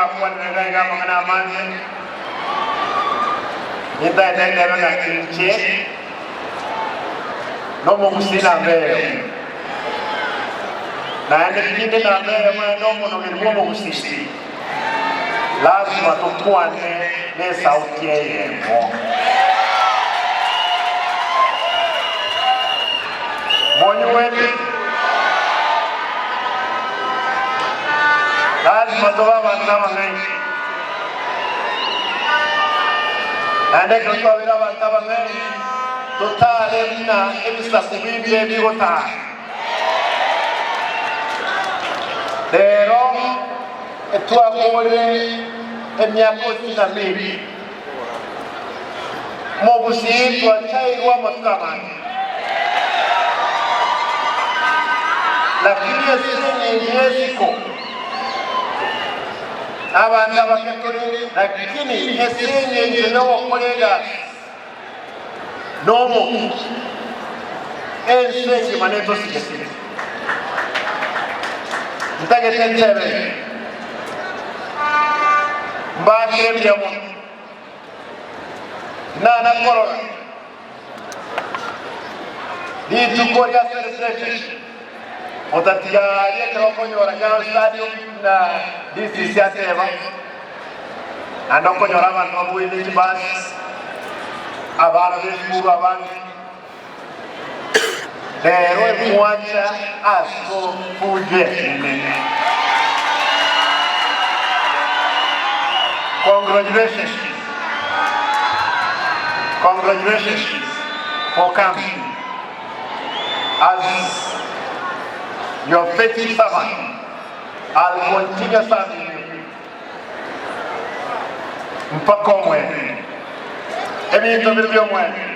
kwa ndenga mangana manje Nita ndenga na kinche no Omogusii na mbele na ende kinde na mbele mwana no ni Omogusii lazima tukwane ne sauti yemo Monyo wetu lazima tuwa wantama ngai ande kwa wira wantama ngai totale na ebisa kubimbe bigota Dero etwa kole emyako tina mbili Omogusii twachai wa makamani lakini sisi Mexico abana bakatore lakini esenye njeno kolega nomo ensenye maneto sikesi Ntage tentere mbake mjamo na corona di tu Korea celebration Otatiaria konyora ya stadium na disi siateva ando konyora bantu bwini kibas abana b'eshuru abandi Dero mwacha asko fuje Congratulations for coming as your faithful servant. I'll continue serving you. Mpaka mwe. Emi ito bilibyo mwe.